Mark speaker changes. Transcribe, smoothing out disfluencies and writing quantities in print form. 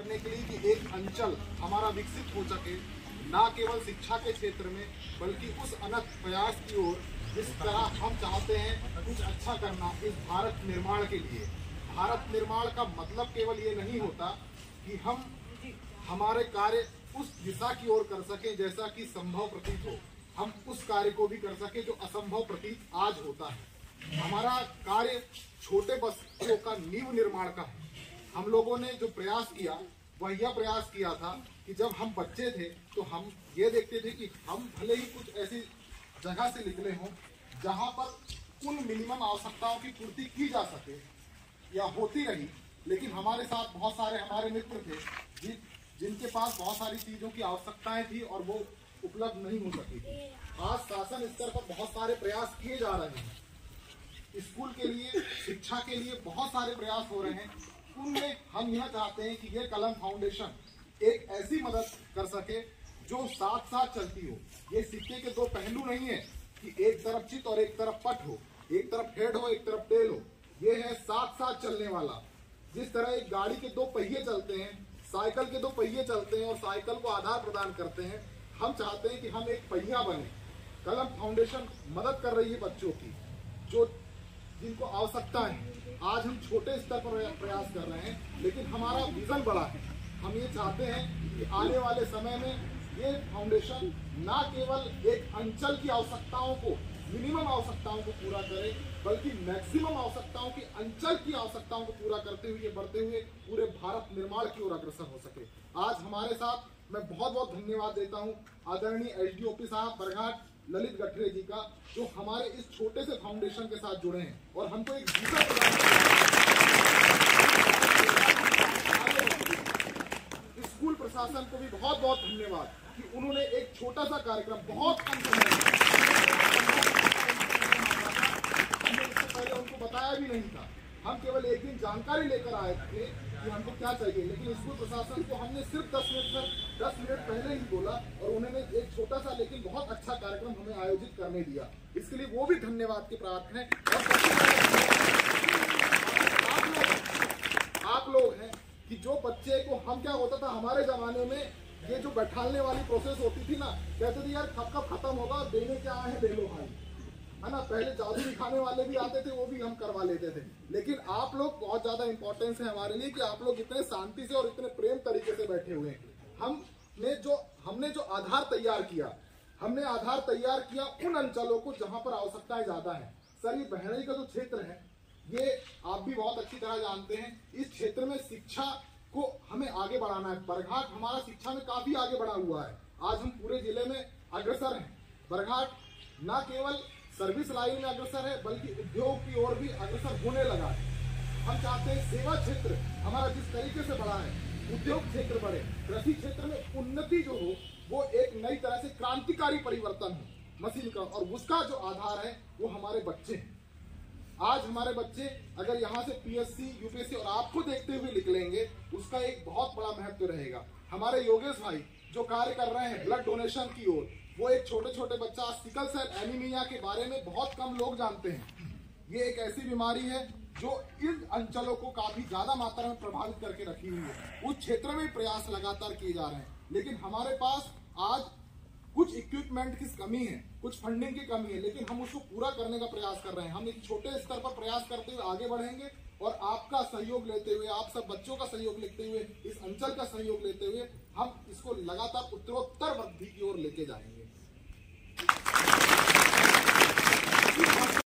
Speaker 1: करने के लिए कि एक अंचल हमारा विकसित हो सके, ना केवल शिक्षा के क्षेत्र में बल्कि उस अनंत प्रयास की ओर जिस तरह हम चाहते हैं कुछ अच्छा करना इस भारत निर्माण के लिए। भारत निर्माण का मतलब केवल ये नहीं होता कि हम हमारे कार्य उस दिशा की ओर कर सकें जैसा कि संभव प्रतीत हो, हम उस कार्य को भी कर सकें जो असंभव प्रतीत आज होता है। हमारा कार्य छोटे बच्चों का नींव निर्माण का है। हम लोगों ने जो प्रयास किया वह यह प्रयास किया था कि जब हम बच्चे थे तो हम ये देखते थे कि हम भले ही कुछ ऐसी जगह से निकले हों जहां पर उन मिनिमम आवश्यकताओं की पूर्ति की जा सके या होती रही, लेकिन हमारे साथ बहुत सारे हमारे मित्र थे जिनके पास बहुत सारी चीजों की आवश्यकताएं थी और वो उपलब्ध नहीं हो सकी थी। आज शासन स्तर पर बहुत सारे प्रयास किए जा रहे हैं, स्कूल के लिए, शिक्षा के लिए बहुत सारे प्रयास हो रहे हैं। उनमें हम यह चाहते हैं कि ये कलम फाउंडेशन एक ऐसी मदद कर सके जो साथ साथ चलती हो। ये सिक्के के दो पहलू नहीं है कि एक तरफ चित और एक तरफ पट हो, एक तरफ हेड हो एक तरफ टेल हो। ये है साथ साथ चलने वाला। जिस तरह एक गाड़ी के दो पहिए चलते हैं, साइकिल के दो पहिए चलते हैं और साइकिल को आधार प्रदान करते हैं, हम चाहते हैं कि हम एक पहिया बने। कलम फाउंडेशन मदद कर रही है बच्चों की जो जिनको आवश्यकता है। आज हम छोटे स्तर पर प्रयास कर रहे हैं, लेकिन हमारा विजन बड़ा है। हम ये चाहते हैं कि आने वाले समय में ये फाउंडेशन ना केवल एक अंचल की आवश्यकताओं को, मिनिमम आवश्यकताओं को पूरा करे, बल्कि मैक्सिमम आवश्यकताओं की, अंचल की आवश्यकताओं को पूरा करते हुए, बढ़ते हुए पूरे भारत निर्माण की ओर अग्रसर हो सके। आज हमारे साथ मैं बहुत बहुत धन्यवाद देता हूँ आदरणीय एसडीओपी साहब बरघाट ललित गठरे जी का, जो हमारे इस छोटे से फाउंडेशन के साथ जुड़े हैं और हमको एक विजन प्रदान किया। स्कूल प्रशासन को भी बहुत बहुत धन्यवाद कि उन्होंने एक छोटा सा कार्यक्रम बहुत कम समय में, हमने इससे पहले उनको बताया भी नहीं था। हम केवल एक दिन जानकारी लेकर आए थे कि हमको क्या चाहिए, लेकिन स्कूल प्रशासन को हमने सिर्फ 10 मिनट पहले ही बोला और उन्होंने एक छोटा सा लेकिन बहुत अच्छा कार्यक्रम हमें आयोजित करने दिया। इसके लिए वो भी धन्यवाद के पात्र हैं। और आप लोग हैं कि जो बच्चे को, हम क्या होता था हमारे जमाने में, ये जो बैठालने वाली प्रोसेस होती थी ना, कहते थे यार कब खत्म होगा, देने क्या आए हैं दे लो भाई, है ना। पहले जादू दिखाने वाले भी आते थे, वो भी हम करवा लेते थे। लेकिन आप लोग बहुत ज्यादा इंपॉर्टेंस है हमारे लिए कि आप लोग इतने शांति से और इतने प्रेम तरीके से बैठे हुए हैं। हमने जो आधार तैयार किया, हमने आधार तैयार किया उन अंचलों को जहां पर आवश्यकताएं ज्यादा है। सर, ये बहरई का जो क्षेत्र है, ये आप भी बहुत अच्छी तरह जानते हैं। इस क्षेत्र में शिक्षा को हमें आगे बढ़ाना है। बरघाट हमारा शिक्षा में काफी आगे बढ़ा हुआ है। आज हम पूरे जिले में अग्रसर हैं। बरघाट न केवल सर्विस लाइन में अग्रसर है, बल्कि उद्योग की ओर भी अग्रसर होने लगा है। हम चाहते हैं सेवा क्षेत्र हमारा जिस तरीके से बढ़ा है, उद्योग क्षेत्र बढ़े, कृषि क्षेत्र में उन्नति जो हो, वो एक नई तरह से क्रांतिकारी परिवर्तन हो मशीन का, और उसका जो आधार है वो हमारे बच्चे हैं। आज हमारे बच्चे अगर यहाँ से पीएससी, यूपीएससी और आपको देखते हुए निकलेंगे, उसका एक बहुत बड़ा महत्व रहेगा। हमारे योगेश भाई जो कार्य कर रहे हैं ब्लड डोनेशन की ओर, वो एक छोटे छोटे बच्चा, सिकल सेल एनीमिया के बारे में बहुत कम लोग जानते हैं। ये एक ऐसी बीमारी है जो इन अंचलों को काफी ज्यादा मात्रा में प्रभावित करके रखी हुई है। उस क्षेत्र में प्रयास लगातार किए जा रहे हैं, लेकिन हमारे पास आज कुछ इक्विपमेंट की कमी है, कुछ फंडिंग की कमी है, लेकिन हम उसको पूरा करने का प्रयास कर रहे हैं। हम एक छोटे स्तर पर प्रयास करते हुए आगे बढ़ेंगे और आपका सहयोग लेते हुए, आप सब बच्चों का सहयोग लेते हुए, इस अंचल का सहयोग लेते हुए हम इसको लगातार उत्तरोत्तर वृद्धि की ओर लेके जाएंगे।